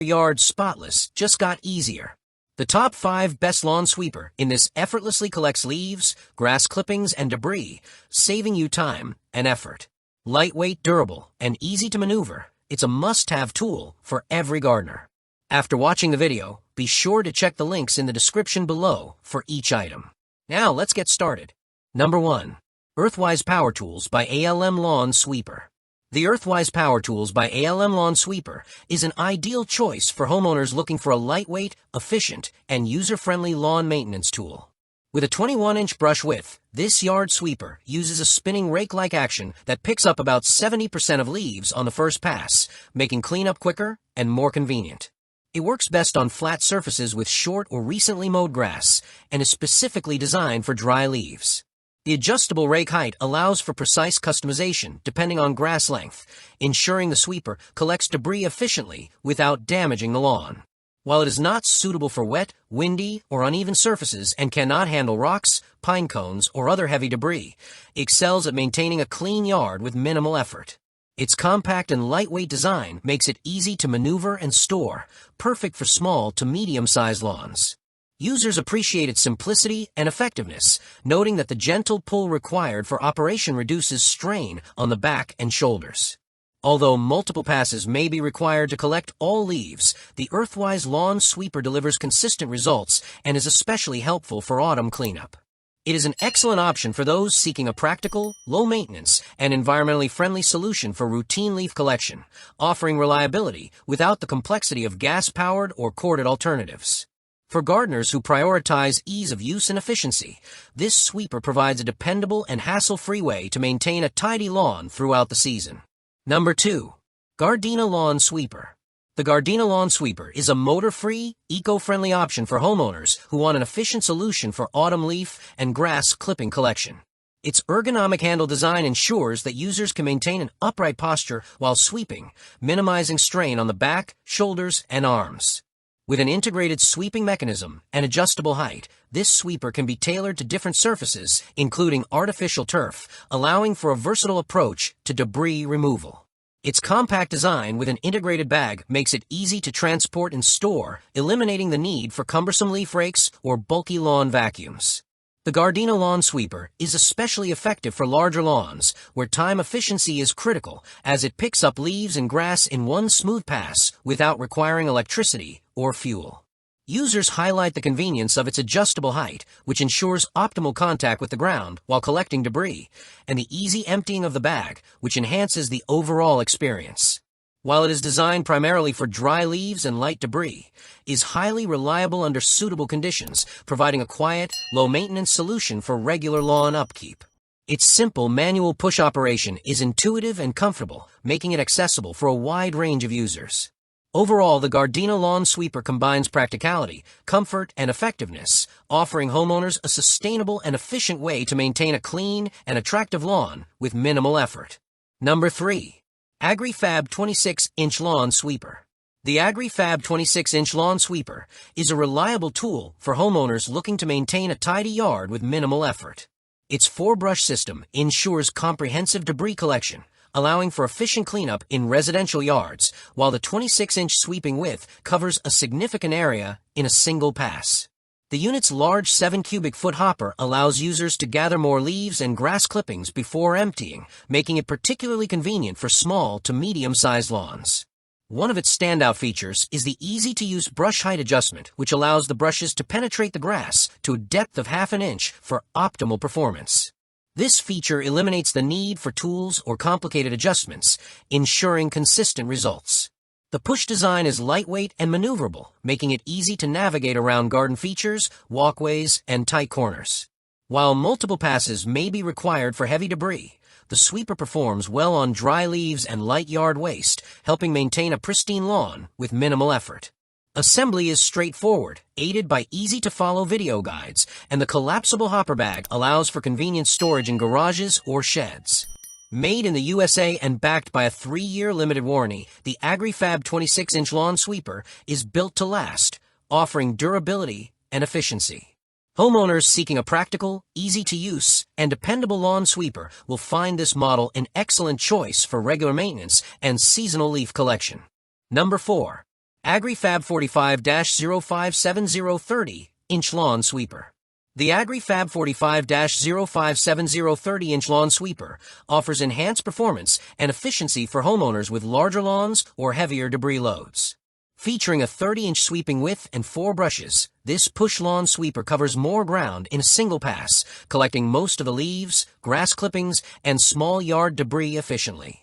yard spotless just got easier. The top 5 best lawn sweeper in this effortlessly collects leaves, grass clippings, and debris, saving you time and effort. Lightweight, durable, and easy to maneuver, it's a must-have tool for every gardener. After watching the video, be sure to check the links in the description below for each item. Now let's get started. Number 1. Earthwise Power Tools by ALM Lawn Sweeper. The Earthwise Power Tools by ALM Lawn Sweeper is an ideal choice for homeowners looking for a lightweight, efficient, and user-friendly lawn maintenance tool. With a 21-inch brush width, this yard sweeper uses a spinning rake-like action that picks up about 70% of leaves on the first pass, making cleanup quicker and more convenient. It works best on flat surfaces with short or recently mowed grass and is specifically designed for dry leaves. The adjustable rake height allows for precise customization depending on grass length, ensuring the sweeper collects debris efficiently without damaging the lawn. While it is not suitable for wet, windy, or uneven surfaces and cannot handle rocks, pine cones, or other heavy debris, it excels at maintaining a clean yard with minimal effort. Its compact and lightweight design makes it easy to maneuver and store, perfect for small to medium-sized lawns. Users appreciate its simplicity and effectiveness, noting that the gentle pull required for operation reduces strain on the back and shoulders. Although multiple passes may be required to collect all leaves, the Earthwise Lawn Sweeper delivers consistent results and is especially helpful for autumn cleanup. It is an excellent option for those seeking a practical, low-maintenance, and environmentally friendly solution for routine leaf collection, offering reliability without the complexity of gas-powered or corded alternatives. For gardeners who prioritize ease of use and efficiency, this sweeper provides a dependable and hassle-free way to maintain a tidy lawn throughout the season. Number 2. Gardena Lawn Sweeper. The Gardena Lawn Sweeper is a motor-free, eco-friendly option for homeowners who want an efficient solution for autumn leaf and grass clipping collection. Its ergonomic handle design ensures that users can maintain an upright posture while sweeping, minimizing strain on the back, shoulders, and arms. With an integrated sweeping mechanism and adjustable height, this sweeper can be tailored to different surfaces, including artificial turf, allowing for a versatile approach to debris removal. Its compact design with an integrated bag makes it easy to transport and store, eliminating the need for cumbersome leaf rakes or bulky lawn vacuums. The Gardena Lawn Sweeper is especially effective for larger lawns, where time efficiency is critical, as it picks up leaves and grass in one smooth pass without requiring electricity or fuel. Users highlight the convenience of its adjustable height, which ensures optimal contact with the ground while collecting debris, and the easy emptying of the bag, which enhances the overall experience. While it is designed primarily for dry leaves and light debris, it is highly reliable under suitable conditions, providing a quiet, low-maintenance solution for regular lawn upkeep. Its simple manual push operation is intuitive and comfortable, making it accessible for a wide range of users. Overall, the Gardena Lawn Sweeper combines practicality, comfort, and effectiveness, offering homeowners a sustainable and efficient way to maintain a clean and attractive lawn with minimal effort. Number 3. Agri-Fab 26-inch Lawn Sweeper. The Agri-Fab 26-inch Lawn Sweeper is a reliable tool for homeowners looking to maintain a tidy yard with minimal effort. Its 4-brush system ensures comprehensive debris collection, allowing for efficient cleanup in residential yards, while the 26-inch sweeping width covers a significant area in a single pass. The unit's large 7-cubic-foot hopper allows users to gather more leaves and grass clippings before emptying, making it particularly convenient for small to medium-sized lawns. One of its standout features is the easy-to-use brush height adjustment, which allows the brushes to penetrate the grass to a depth of half an inch for optimal performance. This feature eliminates the need for tools or complicated adjustments, ensuring consistent results. The push design is lightweight and maneuverable, making it easy to navigate around garden features, walkways, and tight corners. While multiple passes may be required for heavy debris, the sweeper performs well on dry leaves and light yard waste, helping maintain a pristine lawn with minimal effort. Assembly is straightforward, aided by easy-to-follow video guides, and the collapsible hopper bag allows for convenient storage in garages or sheds. Made in the USA and backed by a 3-year limited warranty, the Agri-Fab 26-inch Lawn Sweeper is built to last, offering durability and efficiency. Homeowners seeking a practical, easy-to-use, and dependable lawn sweeper will find this model an excellent choice for regular maintenance and seasonal leaf collection. Number 4. Agri-Fab 45-0570 30-inch lawn sweeper. The Agri-Fab 45-0570 30-inch lawn sweeper offers enhanced performance and efficiency for homeowners with larger lawns or heavier debris loads. Featuring a 30-inch sweeping width and 4 brushes, this push lawn sweeper covers more ground in a single pass, collecting most of the leaves, grass clippings, and small yard debris efficiently.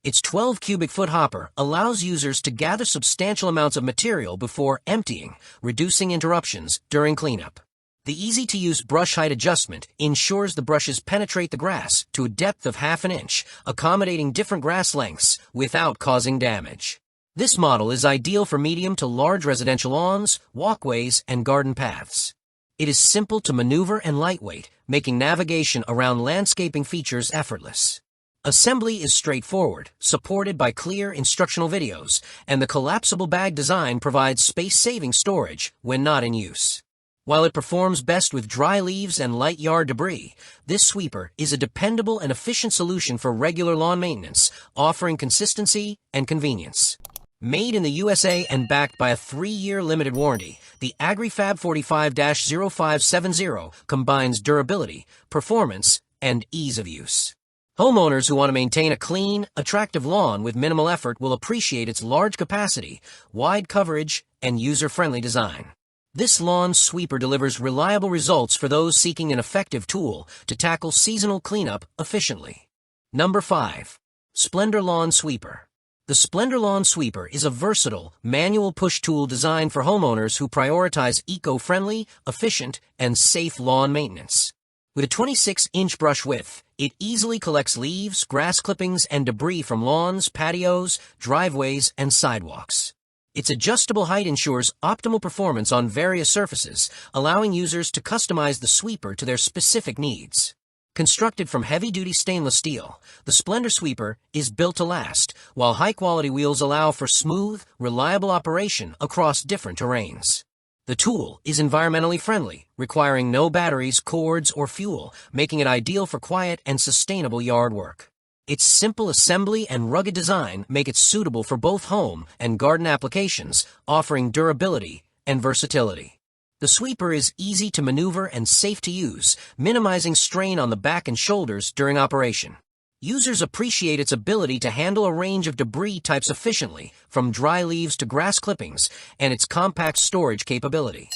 Its 12 cubic foot hopper allows users to gather substantial amounts of material before emptying, reducing interruptions during cleanup. The easy-to-use brush height adjustment ensures the brushes penetrate the grass to a depth of ½ inch, accommodating different grass lengths without causing damage. This model is ideal for medium to large residential lawns, walkways, and garden paths. It is simple to maneuver and lightweight, making navigation around landscaping features effortless. Assembly is straightforward, supported by clear instructional videos, and the collapsible bag design provides space-saving storage when not in use. While it performs best with dry leaves and light yard debris, this sweeper is a dependable and efficient solution for regular lawn maintenance, offering consistency and convenience. Made in the USA and backed by a 3-year limited warranty, the Agri-Fab 45-0570 combines durability, performance, and ease of use. Homeowners who want to maintain a clean, attractive lawn with minimal effort will appreciate its large capacity, wide coverage, and user-friendly design. This lawn sweeper delivers reliable results for those seeking an effective tool to tackle seasonal cleanup efficiently. Number 5. Splendor Lawn Sweeper. The Splendor Lawn Sweeper is a versatile, manual push tool designed for homeowners who prioritize eco-friendly, efficient, and safe lawn maintenance. With a 26-inch brush width, it easily collects leaves, grass clippings, and debris from lawns, patios, driveways, and sidewalks. Its adjustable height ensures optimal performance on various surfaces, allowing users to customize the sweeper to their specific needs. Constructed from heavy-duty stainless steel, the Splendor sweeper is built to last, while high-quality wheels allow for smooth, reliable operation across different terrains. The tool is environmentally friendly, requiring no batteries, cords, or fuel, making it ideal for quiet and sustainable yard work. Its simple assembly and rugged design make it suitable for both home and garden applications, offering durability and versatility. The sweeper is easy to maneuver and safe to use, minimizing strain on the back and shoulders during operation. Users appreciate its ability to handle a range of debris types efficiently, from dry leaves to grass clippings, and its compact storage capability.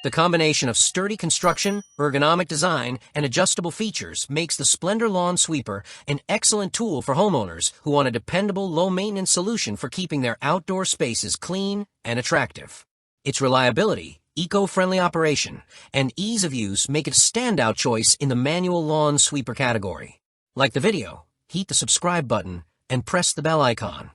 The combination of sturdy construction, ergonomic design, and adjustable features makes the Splendor Lawn Sweeper an excellent tool for homeowners who want a dependable, low-maintenance solution for keeping their outdoor spaces clean and attractive. Its reliability, eco-friendly operation, and ease of use make it a standout choice in the manual lawn sweeper category. Like the video, hit the subscribe button and press the bell icon.